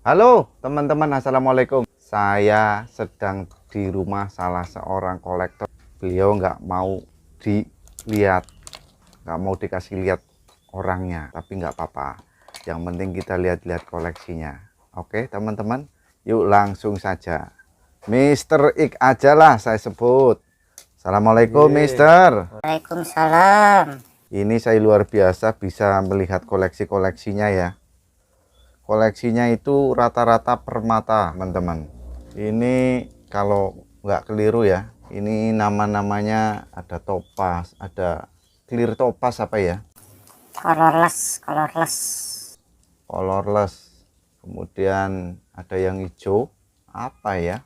Halo teman-teman, assalamualaikum. Saya sedang di rumah salah seorang kolektor. Beliau nggak mau dilihat, nggak mau dikasih lihat orangnya, tapi nggak apa-apa. Yang penting kita lihat-lihat koleksinya. Oke teman-teman, yuk langsung saja. Mister Ik aja lah saya sebut. Assalamualaikum Mister. Waalaikumsalam. Ini saya luar biasa bisa melihat koleksinya ya. Koleksinya itu rata-rata permata teman-teman. Ini kalau nggak keliru ya, ini nama-namanya ada topaz, ada clear topaz apa ya, Colorless. Kemudian ada yang hijau apa ya,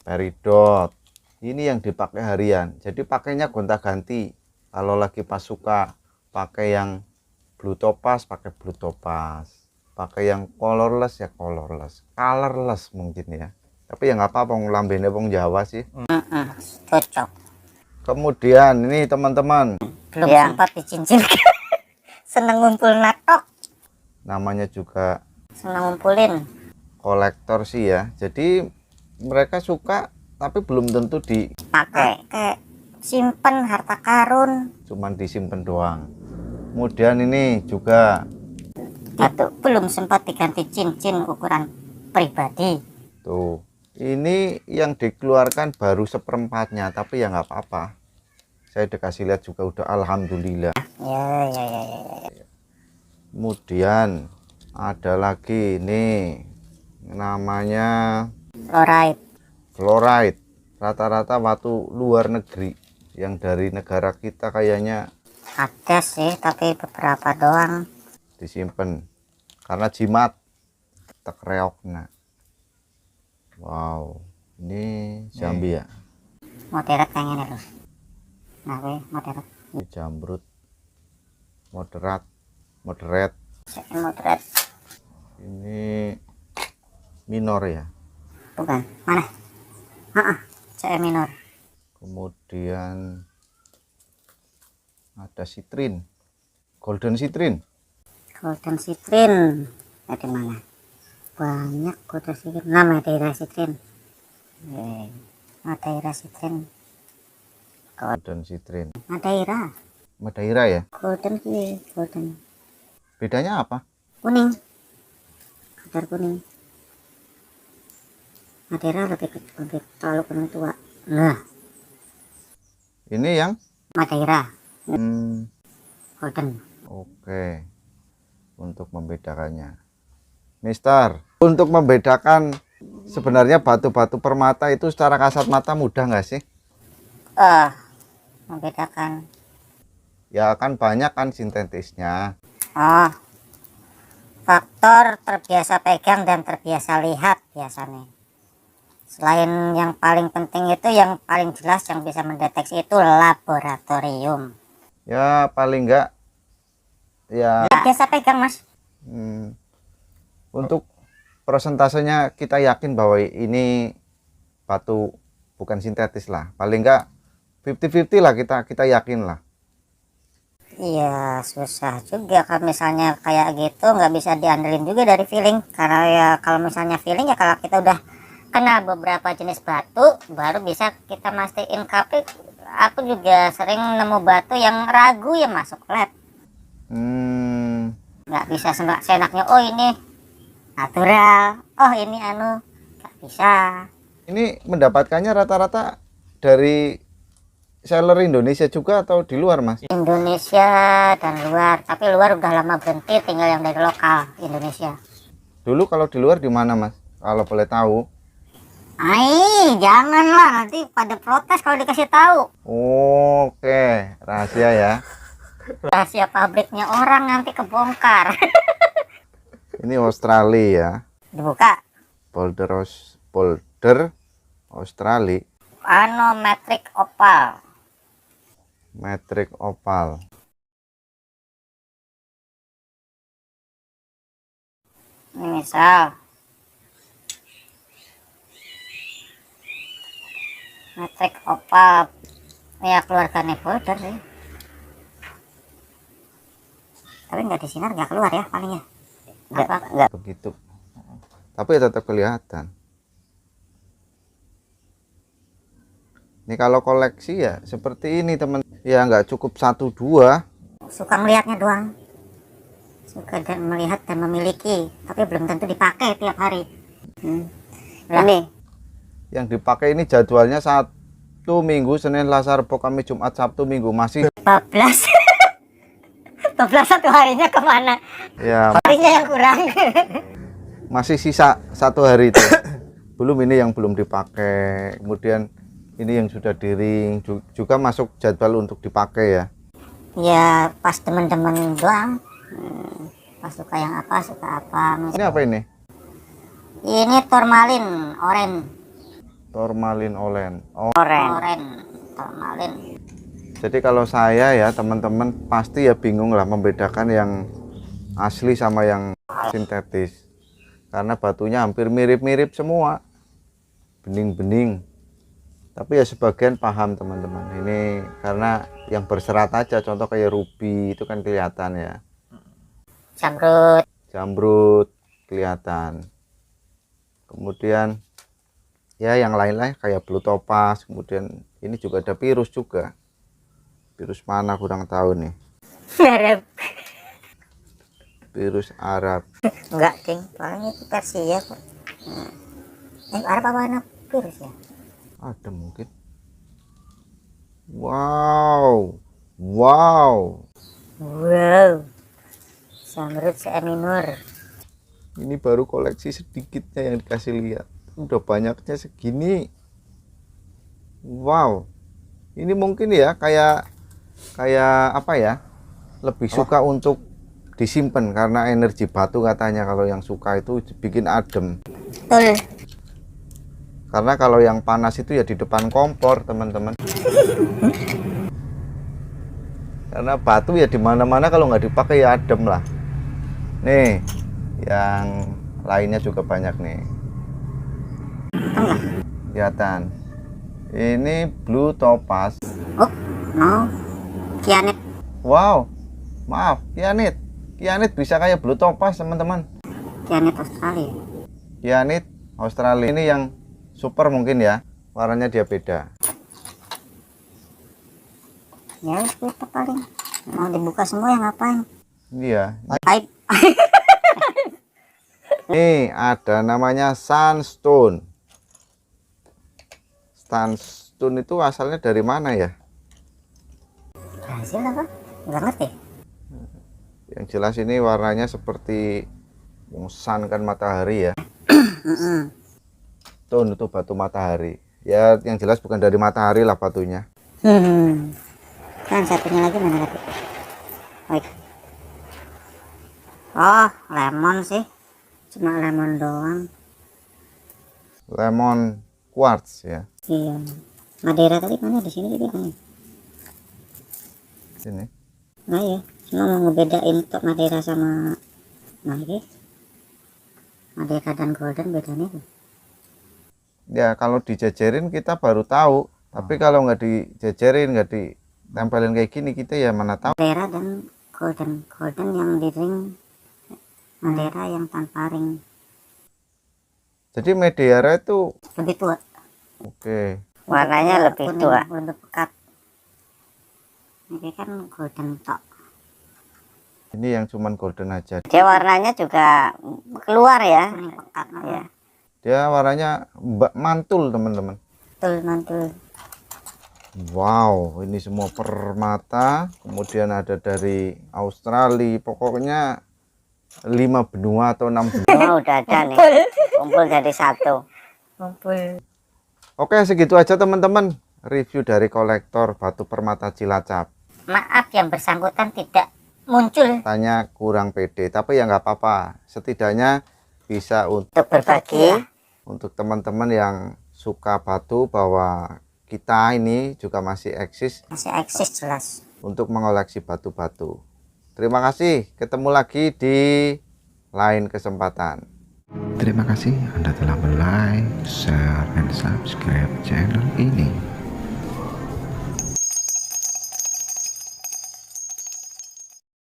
peridot. Ini yang dipakai harian, jadi pakainya gonta-ganti. Kalau lagi pas suka pakai yang blue topaz, pakai blue topaz. Pakai yang colorless ya colorless, colorless mungkin ya. Tapi ya nggak apa-apa, lambene wong Jawa sih. Cocok. Kemudian ini teman-teman, Belum sempat dicincin. Seneng ngumpul natok. namanya juga Seneng ngumpulin. kolektor sih ya. Jadi mereka suka tapi belum tentu Pakai kayak simpen harta karun. cuman disimpan doang. Kemudian ini juga Itu belum sempat diganti cincin ukuran pribadi. tuh. Ini yang dikeluarkan baru seperempatnya, tapi ya nggak apa-apa. Saya dikasih lihat juga udah alhamdulillah. Ya. Kemudian ada lagi nih namanya fluorite. Rata-rata batu luar negeri, yang dari negara kita kayaknya Ada sih, tapi beberapa doang. disimpan karena jimat tekreokna. Wow, ini Jambi ya. Moderat pengen loh. Nah, moderat. Ini jamrut moderat. Moderat. Ini minor ya. Bukan. Mana? CE minor. Kemudian ada sitrin, golden sitrin. Golden citrin. Dari mana? Banyak golden citrin. Nah, Madeira citrin. Madeira citrin. Golden sitrin. Madeira Ya. golden. Bedanya apa? Kuning. Kadar kuning. Madeira lebih terlalu kuning tua. Nah, Ini yang Madeira golden. Oke. Untuk membedakannya, Mister, untuk membedakan sebenarnya batu-batu permata itu secara kasat mata mudah nggak sih? Membedakan. Ya kan banyak kan sintetisnya. Faktor terbiasa pegang dan terbiasa lihat biasanya. Selain yang paling penting itu, yang paling jelas yang bisa mendeteksi itu laboratorium. Ya paling enggak ya. Biasa pegang, Mas. Untuk persentasenya kita yakin bahwa ini batu bukan sintetis lah. Paling enggak 50-50 lah, kita yakin lah. Iya, susah juga kalau misalnya kayak gitu, nggak bisa diandelin juga dari feeling. Karena ya kalau misalnya feeling ya kalau kita udah kena beberapa jenis batu baru bisa kita mastiin kapit. Aku juga sering nemu batu yang ragu ya masuk lab. Nggak bisa seenaknya, oh ini natural, oh ini nggak bisa. Ini mendapatkannya rata-rata dari seller Indonesia juga atau di luar, Mas? Indonesia dan luar, tapi luar udah lama berhenti, tinggal yang dari lokal Indonesia. Dulu kalau di luar di mana, Mas? Kalau boleh tahu. Janganlah, nanti pada protes kalau dikasih tahu. Oke, rahasia ya. Rahasia pabriknya orang nanti kebongkar. Ini Australia ya. Dibuka. Polder Australia. Metric opal. Metric opal. Ini misal metric opal ya, keluarganya folder sih, tapi nggak disinar, nggak keluar ya palingnya. Nggak Begitu. Tapi tetap kelihatan. Ini kalau koleksi ya seperti ini teman. Ya nggak cukup 1-2. suka melihatnya doang, suka dan melihat dan memiliki, tapi belum tentu dipakai tiap hari. Ini Yang dipakai ini jadwalnya Sabtu Minggu, Senin, Selasa, Rabu, Kamis, Jumat, Sabtu, Minggu. Masih 14. 12 satu harinya kemana? ya, Harinya yang kurang. masih sisa 1 hari itu. Belum ini yang belum dipakai. Kemudian ini yang sudah diring juga masuk jadwal untuk dipakai ya. Ya pas teman-teman doang. Pas suka yang apa, suka apa. Ini apa ini? Ini turmalin oren. Turmalin olen. Oh, Oren turmalin. jadi kalau saya ya teman-teman pasti ya bingung lah membedakan yang asli sama yang sintetis. Karena batunya hampir mirip-mirip semua. Bening-bening. Tapi ya sebagian paham teman-teman. Ini karena yang berserat aja. Contoh kayak ruby itu kan kelihatan ya. Jamrut. Jamrut kelihatan. Kemudian ya yang lain-lain kayak blue topaz. Kemudian ini juga ada virus juga. Virus mana kurang tahu nih. Arab. Virus Arab. Enggak ding, paling itu Persia kok. Arab apa anak virus ya? Ada mungkin. Wow. Wow. Jamrut seminur. Ini baru koleksi sedikitnya yang dikasih lihat. Udah banyaknya segini. Wow. Ini mungkin ya kayak apa ya? Lebih suka untuk disimpan karena energi batu katanya kalau yang suka itu bikin adem. Betul. Karena kalau yang panas itu ya di depan kompor, teman-teman. Karena batu ya di mana-mana kalau nggak dipakai ya adem lah. Nih, yang lainnya juga banyak nih. Kelihatan. Ini blue topaz. Oh, no. Kianet. Wow. Maaf, kianit. Kianit bisa kayak blue topaz, teman-teman. Kianet Australia. Kianit Australia. Ini yang super mungkin ya. Warnanya dia beda. Ya, itu paling. Mau dibuka semua ya ngapain? Iya. Aib. Nih ada namanya sandstone. Sandstone itu asalnya dari mana ya? Hasil apa? Nggak ngerti. Yang jelas ini warnanya seperti sun kan matahari ya. Stone itu batu matahari. Ya yang jelas bukan dari matahari lah batunya. Kan satunya lagi mana lagi? Oh, lemon sih. Cuma lemon doang. Lemon quartz ya. Iya. Madeira tadi mana? Di sini juga kan? Sini. Nah ya, cuma mau ngebedain tok Madeira sama ini. Madeira dan golden bedanya tuh. Ya kalau dijejerin kita baru tahu. Tapi kalau nggak dijejerin, nggak ditempelin kayak gini kita ya mana tahu. Madeira dan golden. Golden yang di ring, Madeira yang tanpa ring. Jadi Madeira itu Lebih tua. oke. Warnanya lebih tua. Lebih pekat. Ini kan golden tok. Ini yang cuman golden aja. Dia warnanya juga keluar ya. Kuning pekat. Ya. Dia warnanya mantul teman-teman. Betul, mantul. Wow, ini semua permata. Kemudian ada dari Australia. Pokoknya 5 benua atau 6 benua. Oh, udah ada nih. Kumpul jadi satu. Kumpul. Oke, segitu aja teman-teman review dari kolektor batu permata Cilacap. Maaf yang bersangkutan tidak muncul Tanya kurang pede, tapi ya nggak apa-apa. Setidaknya bisa untuk berbagi. untuk teman-teman yang suka batu, bahwa kita ini juga masih eksis Jelas. untuk mengoleksi batu-batu. Terima kasih, ketemu lagi di lain kesempatan. Terima kasih Anda telah like, share, dan subscribe channel ini.